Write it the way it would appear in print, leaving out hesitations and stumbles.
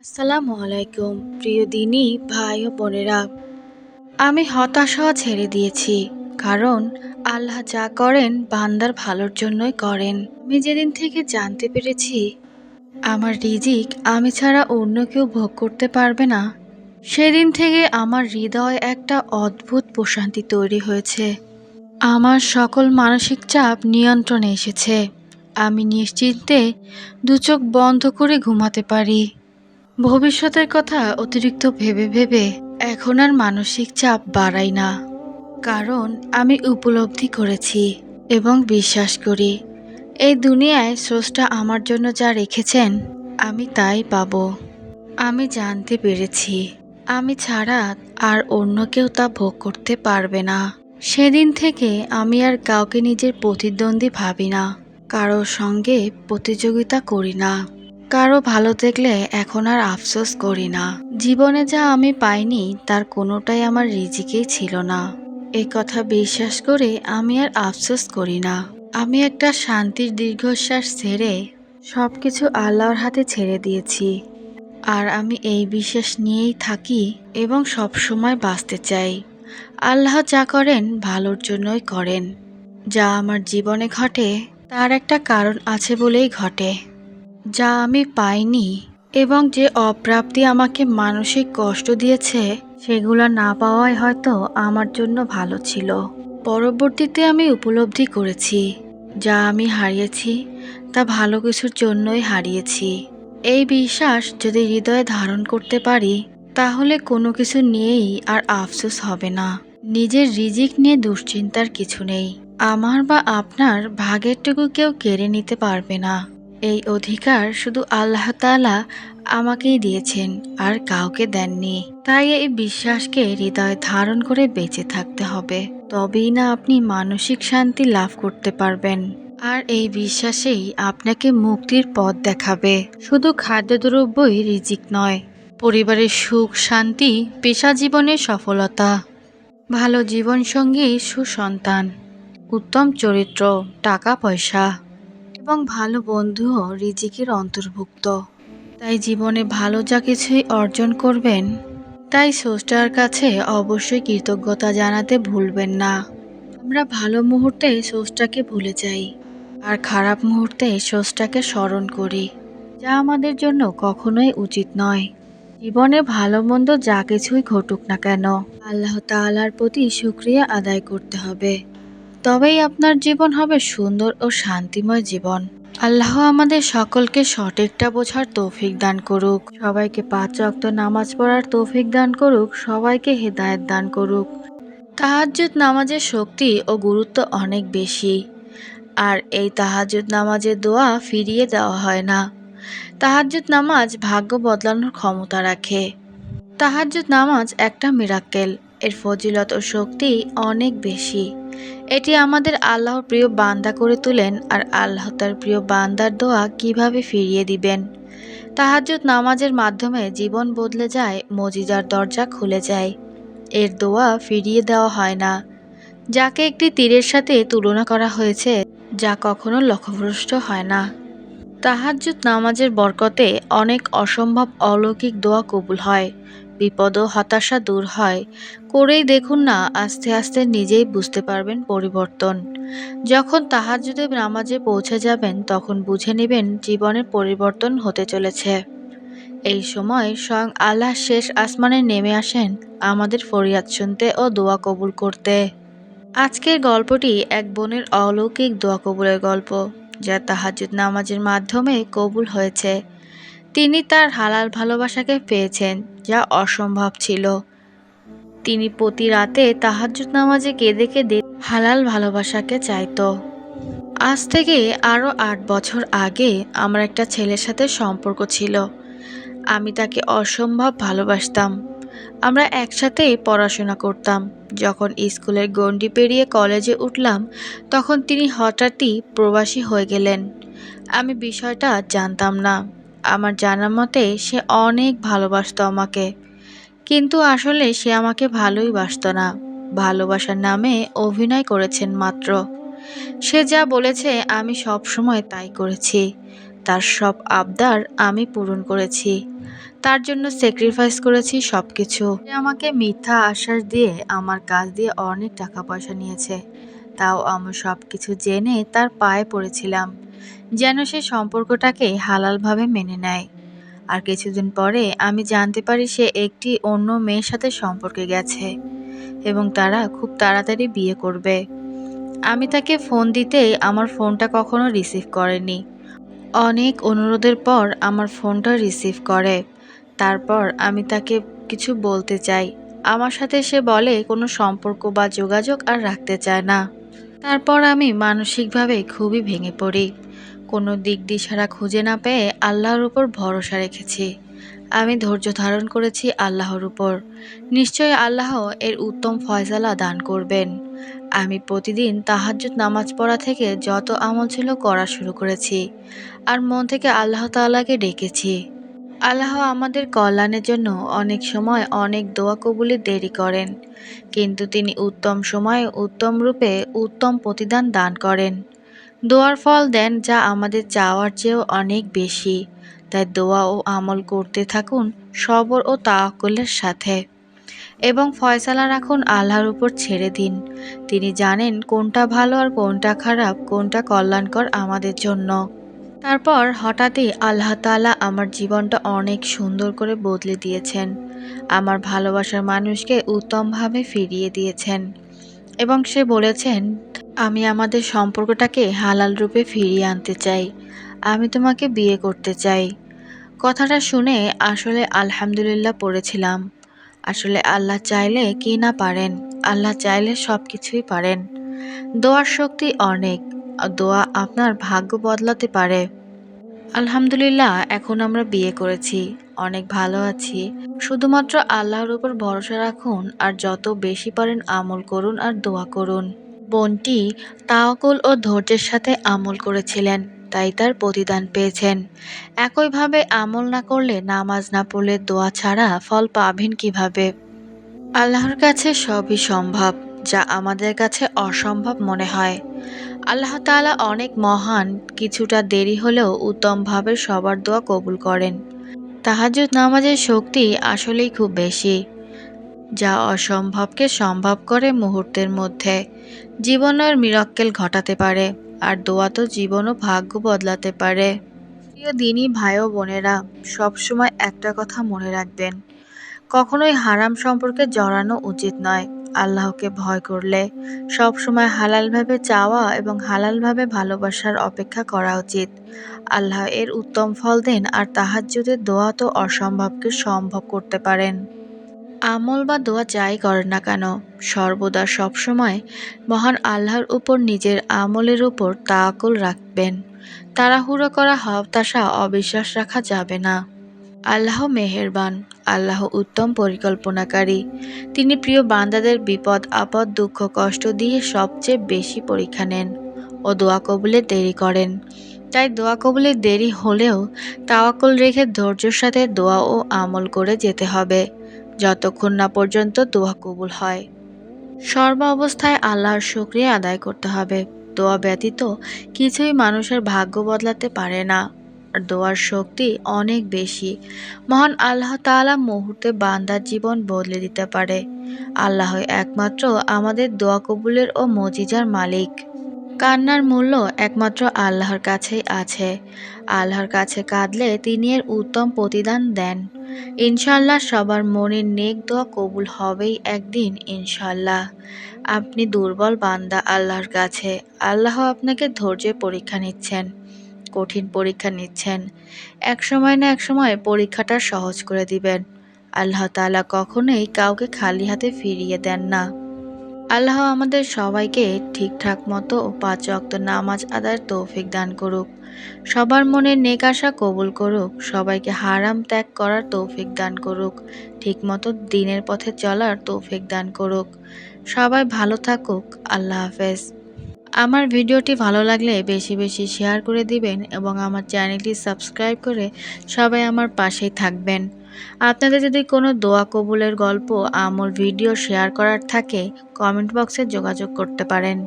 আসসালামু আলাইকুম প্রিয় দিনী ভাই ও বোনেরা। আমি হতাশা ছেড়ে দিয়েছি, কারণ আল্লাহ যা করেন বান্দার ভালোর জন্যই করেন। আমি যেদিন থেকে জানতে পেরেছি আমার রিজিক আমি ছাড়া অন্য কেউ ভোগ করতে পারবে না, সেদিন থেকে আমার হৃদয়ে একটা অদ্ভুত প্রশান্তি তৈরি হয়েছে। আমার সকল মানসিক চাপ নিয়ন্ত্রণে এসেছে। আমি নিশ্চিন্তে দু চোখ বন্ধ করে ঘুমাতে পারি। ভবিষ্যতের কথা অতিরিক্ত ভেবে ভেবে এখন আর মানসিক চাপ বাড়াই না, কারণ আমি উপলব্ধি করেছি এবং বিশ্বাস করি এই দুনিয়ায় স্রষ্টা আমার জন্য যা রেখেছেন আমি তাই পাব। আমি জানতে পেরেছি আমি ছাড়া আর অন্য কেউ তা ভোগ করতে পারবে না। সেদিন থেকে আমি আর কাউকে নিজের প্রতিদ্বন্দ্বী ভাবি না, কারোর সঙ্গে প্রতিযোগিতা করি না, কারো ভালো দেখলে এখন আর আফসোস করি না। জীবনে যা আমি পাইনি তার কোনোটাই আমার রিজিকেই ছিল না, এই কথা বিশ্বাস করে আমি আর আফসোস করি না। আমি একটা শান্তির দীর্ঘশ্বাস ছেড়ে সবকিছু আল্লাহর হাতে ছেড়ে দিয়েছি। আর আমি এই বিশ্বাস নিয়েই থাকি এবং সব সময় বাঁচতে চাই। আল্লাহ যা করেন ভালোর জন্যই করেন। যা আমার জীবনে ঘটে তার একটা কারণ আছে বলেই ঘটে। যা আমি পাইনি এবং যে অপ্রাপ্তি আমাকে মানসিক কষ্ট দিয়েছে সেগুলো না পাওয়াই হয়তো আমার জন্য ভালো ছিল। পরবর্তীতে আমি উপলব্ধি করেছি যা আমি হারিয়েছি তা ভালো কিছুর জন্যই হারিয়েছি। এই বিশ্বাস যদি হৃদয়ে ধারণ করতে পারি তাহলে কোনো কিছু নিয়েই আর আফসোস হবে না। নিজের রিজিক নিয়ে দুশ্চিন্তার কিছু নেই। আমার বা আপনার ভাগেরটুকু কেউ কেড়ে নিতে পারবে না। এই অধিকার শুধু আল্লাহ তাআলা আমাকেই দিয়েছেন, আর কাউকে দেননি। তাই এই বিশ্বাসকে হৃদয়ে ধারণ করে বেঁচে থাকতে হবে, তবেই না আপনি মানসিক শান্তি লাভ করতে পারবেন। আর এই বিশ্বাসেই আপনাকে মুক্তির পথ দেখাবে। শুধু খাদ্যদ্রব্যই রিজিক নয়, পরিবারের সুখ শান্তি, পেশা জীবনের সফলতা, ভালো জীবনসঙ্গী, সুসন্তান, উত্তম চরিত্র, টাকা পয়সা এবং ভালো বন্ধুও রিজিকের অন্তর্ভুক্ত। তাই জীবনে ভালো যা কিছুই অর্জন করবেন তাই স্রষ্টার কাছে অবশ্যই কৃতজ্ঞতা জানাতে ভুলবেন না। আমরা ভালো মুহূর্তে স্রষ্টাকে ভুলে যাই আর খারাপ মুহূর্তে স্রষ্টাকে স্মরণ করি, যা আমাদের জন্য কখনোই উচিত নয়। জীবনে ভালো মন্দ যা কিছুই ঘটুক না কেন আল্লাহ তাআলার প্রতি শুকরিয়া আদায় করতে হবে, তবেই আপনার জীবন হবে সুন্দর ও শান্তিময় জীবন। আল্লাহ আমাদের সকলকে সঠিকটা বোঝার তৌফিক দান করুক, সবাইকে 5 ওয়াক্ত নামাজ পড়ার তৌফিক দান করুক, সবাইকে হেদায়েত দান করুক। তাহাজ্জুদ নামাজের শক্তি ও গুরুত্ব অনেক বেশি, আর এই তাহাজ্জুদ নামাজের দোয়া ফিরিয়ে দেওয়া হয় না। তাহাজ্জুদ নামাজ ভাগ্য বদলানোর ক্ষমতা রাখে। তাহাজ্জুদ নামাজ একটা মিরাক্কেল, এর ফজিলত ও শক্তি অনেক বেশি। এটি আমাদের আল্লাহর প্রিয় বান্দা করে তোলেন, আর আল্লাহ তার প্রিয় বান্দার দোয়া কিভাবে ফিরিয়ে দিবেন। তাহাজ্জুদ নামাজের মাধ্যমে জীবন বদলে যায়, মজিজার দরজা খুলে যায়। এর দোয়া ফিরিয়ে দেওয়া হয় না। যাকে একটি তীরের সাথে তুলনা করা হয়েছে, যা কখনো লক্ষ্যভ্রষ্ট হয় না। তাহাজ্জুদ নামাজের বরকতে অনেক অসম্ভব অলৌকিক দোয়া কবুল হয়, বিপদ ও হতাশা দূর হয়। করেই দেখুন না, আস্তে আস্তে নিজেই বুঝতে পারবেন পরিবর্তন। যখন তাহাজ্জুদের নামাজে পৌঁছে যাবেন তখন বুঝে নেবেন জীবনের পরিবর্তন হতে চলেছে। এই সময় স্বয়ং আল্লাহ শেষ আসমানে নেমে আসেন আমাদের ফরিয়াদ শুনতে ও দোয়া কবুল করতে। আজকের গল্পটি এক বোনের অলৌকিক দোয়া কবুলের গল্প, যা তাহাজ্জুদ নামাজের মাধ্যমে কবুল হয়েছে। তিনি তার হালাল ভালোবাসাকে পেয়েছেন, যা অসম্ভব ছিল। তিনি প্রতি রাতে তাহাজ্জুদ নামাজে কেঁদে কেঁদে হালাল ভালোবাসাকে চাইতো। আজ থেকে আরও 8 বছর আগে আমার একটা ছেলের সাথে সম্পর্ক ছিল। আমি তাকে অসম্ভব ভালোবাসতাম। আমরা একসাথেই পড়াশোনা করতাম। যখন স্কুলের গণ্ডি পেরিয়ে কলেজে উঠলাম তখন তিনি হঠাৎই প্রবাসী হয়ে গেলেন। আমি বিষয়টা জানতাম না। আমার জানা মতে সে অনেক ভালোবাসতো আমাকে, কিন্তু আসলে সে আমাকে ভালোই বাসতো না। ভালোবাসার নামে অভিনয় করেছেন মাত্র। সে যা বলেছে আমি সব সময় তাই করেছি। তার সব আবদার আমি পূরণ করেছি। তার জন্য স্যাক্রিফাইস করেছি সবকিছু। সে আমাকে মিথ্যা আশ্বাস দিয়ে আমার কাছ দিয়ে অনেক টাকা পয়সা নিয়েছে, তাও আমি সবকিছু জেনে তার পায়ে পড়েছিলাম যেন সে সম্পর্কটাকে হালালভাবে মেনে নেয়। আর কিছুদিন পরে আমি জানতে পারি সে একটি অন্য মেয়ের সাথে সম্পর্কে গেছে এবং তারা খুব তাড়াতাড়ি বিয়ে করবে। আমি তাকে ফোন দিতেই আমার ফোনটা কখনো রিসিভ করেনি। অনেক অনুরোধের পর আমার ফোনটা রিসিভ করে। তারপর আমি তাকে কিছু বলতে চাই। আমার সাথে সে বলে কোনো সম্পর্ক বা যোগাযোগ আর রাখতে চায় না। তারপর আমি মানসিকভাবে খুবই ভেঙে পড়ি। কোনো দিক দিশারা খুঁজে না পেয়ে আল্লাহর উপর ভরসা রেখেছি। আমি ধৈর্য ধারণ করেছি আল্লাহর উপর। নিশ্চয়ই আল্লাহ এর উত্তম ফয়সালা দান করবেন। আমি প্রতিদিন তাহাজ্জুদ নামাজ পড়া থেকে যত আমল ছিল করা শুরু করেছি আর মন থেকে আল্লাহ তাআলাকে ডেকেছি। আল্লাহ আমাদের কল্যাণের জন্য অনেক সময় অনেক দোয়া কবুলে দেরি করেন, কিন্তু তিনি উত্তম সময়ে উত্তম রূপে উত্তম প্রতিদান দান করেন। দোয়ার ফল দেন যা আমাদের চাওয়ার চেয়েও অনেক বেশি। তাই দোয়া ও আমল করতে থাকুন সবর ও তাওয়াক্কুলের সাথে এবং ফয়সালা রাখুন আল্লাহর উপর ছেড়ে দিন। তিনি জানেন কোনটা ভালো আর কোনটা খারাপ, কোনটা কল্যাণকর আমাদের জন্য। তারপর হঠাৎই আল্লাহ তাআলা আমার জীবনটা অনেক সুন্দর করে বদলে দিয়েছেন। আমার ভালোবাসার মানুষকে উত্তমভাবে ফিরিয়ে দিয়েছেন এবং সে বলেছেন, আমি আমাদের সম্পর্কটাকে হালাল রূপে ফিরিয়ে আনতে চাই। আমি তোমাকে বিয়ে করতে চাই। কথাটা শুনে আসলে আলহামদুলিল্লাহ পড়েছিলাম। আসলে আল্লাহ চাইলে কি না পারেন? আল্লাহ চাইলে সব কিছুই পারেন। দোয়ার শক্তি অনেক। দোয়া আপনার ভাগ্য বদলাতে পারে। আলহামদুলিল্লাহ এখন আমরা বিয়ে করেছি, অনেক ভালো আছি। শুধুমাত্র আল্লাহর উপর ভরসা রাখুন আর যত বেশি পারেন আমল করুন আর দোয়া করুন। বোনটি তাওয়াক্কুল ও ধৈর্যের সাথে আমল করেছিলেন, তাই তার প্রতিদান পেয়েছেন। একইভাবে আমল না করলে, নামাজ না পড়লে, দোয়া ছাড়া ফল পাবেন কিভাবে? আল্লাহর কাছে সবই সম্ভব, যা আমাদের কাছে অসম্ভব মনে হয়। আল্লাহ তাআলা অনেক মহান, কিছুটা দেরি হলেও উত্তমভাবে সবার দোয়া কবুল করেন। তাহাজ্জুদ নামাজের শক্তি আসলেই খুব বেশি, যা অসম্ভবকে সম্ভব করে মুহূর্তের মধ্যে। জীবনের মিরাক্কেল ঘটাতে পারে, আর দোয়া তো জীবন ও ভাগ্য বদলাতে পারে। প্রিয় দিনী ভাই ও বোনেরা, সবসময় একটা কথা মনে রাখবেন, কখনোই হারাম সম্পর্কে জড়ানো উচিত নয়। আল্লাহকে ভয় করলে সবসময় হালালভাবে চাওয়া এবং হালালভাবে ভালোবাসার অপেক্ষা করা উচিত। আল্লাহ এর উত্তম ফল দেন আর তাহাজ্জুদের দোয়া তো অসম্ভবকে সম্ভব করতে পারেন। আমল বা দোয়া যাই করেন না কেন, সর্বদা সবসময় মহান আল্লাহর উপর নিজের আমলের উপর তাওয়াক্কুল রাখবেন। তাড়াহুড়ো করা, হতাশা, অবিশ্বাস রাখা যাবে না। আল্লাহ মেহেরবান, আল্লাহ উত্তম পরিকল্পনাকারী। তিনি প্রিয় বান্দাদের বিপদ আপদ দুঃখ কষ্ট দিয়ে সবচেয়ে বেশি পরীক্ষা নেন ও দোয়া কবুলে দেরি করেন। তাই দোয়া কবুলে দেরি হলেও তাওয়াক্কুল রেখে ধৈর্যের সাথে দোয়া ও আমল করে যেতে হবে, যতক্ষণ না পর্যন্ত দোয়া কবুল হয়। সর্ব অবস্থায় আল্লাহর শুকরিয়া আদায় করতে হবে। দোয়া ব্যতীত কিছুই মানুষের ভাগ্য বদলাতে পারে না। আর দোয়ার শক্তি অনেক বেশি। মহান আল্লাহ তাআলা মুহূর্তে বান্দার জীবন বদলে দিতে পারে। আল্লাহ একমাত্র আমাদের দোয়া কবুলের ও মজিজার মালিক। কান্নার মূল্য একমাত্র আল্লাহর কাছেই আছে। আল্লাহর কাছে কাঁদলে তিনি এর উত্তম প্রতিদান দেন। ইনশাআল্লাহ সবার মনের নেক দোয়া কবুল হবেই একদিন ইনশাআল্লাহ। আপনি দুর্বল বান্দা আল্লাহর কাছে। আল্লাহ আপনাকে ধৈর্যের পরীক্ষা নিচ্ছেন, কঠিন পরীক্ষা নিচ্ছেন। এক সময় না এক সময় পরীক্ষাটা সহজ করে দিবেন। আল্লাহ তাআলা কখনোই কাউকে খালি হাতে ফিরিয়ে দেন না। আল্লাহ আমাদের সবাইকে ঠিকঠাক মতো ৫ ওয়াক্ত নামাজ আদায়ের তৌফিক দান করুক। সবার মনের নেক আশা কবুল করুক। সবাইকে হারাম ত্যাগ করার তৌফিক দান করুক। ঠিকমতো দ্বীনের পথে চলার তৌফিক দান করুক। সবাই ভালো থাকুক। আল্লাহ হাফেজ। আমার ভিডিওটি ভালো লাগলে বেশি বেশি শেয়ার করে দিবেন এবং আমার চ্যানেলটি সাবস্ক্রাইব করে সবাই আমার পাশেই থাকবেন। আপনাদের যদি কোনো দোয়া কবুলের গল্প, আমল, ভিডিও শেয়ার করার থাকে, কমেন্ট বক্সে যোগাযোগ করতে পারেন।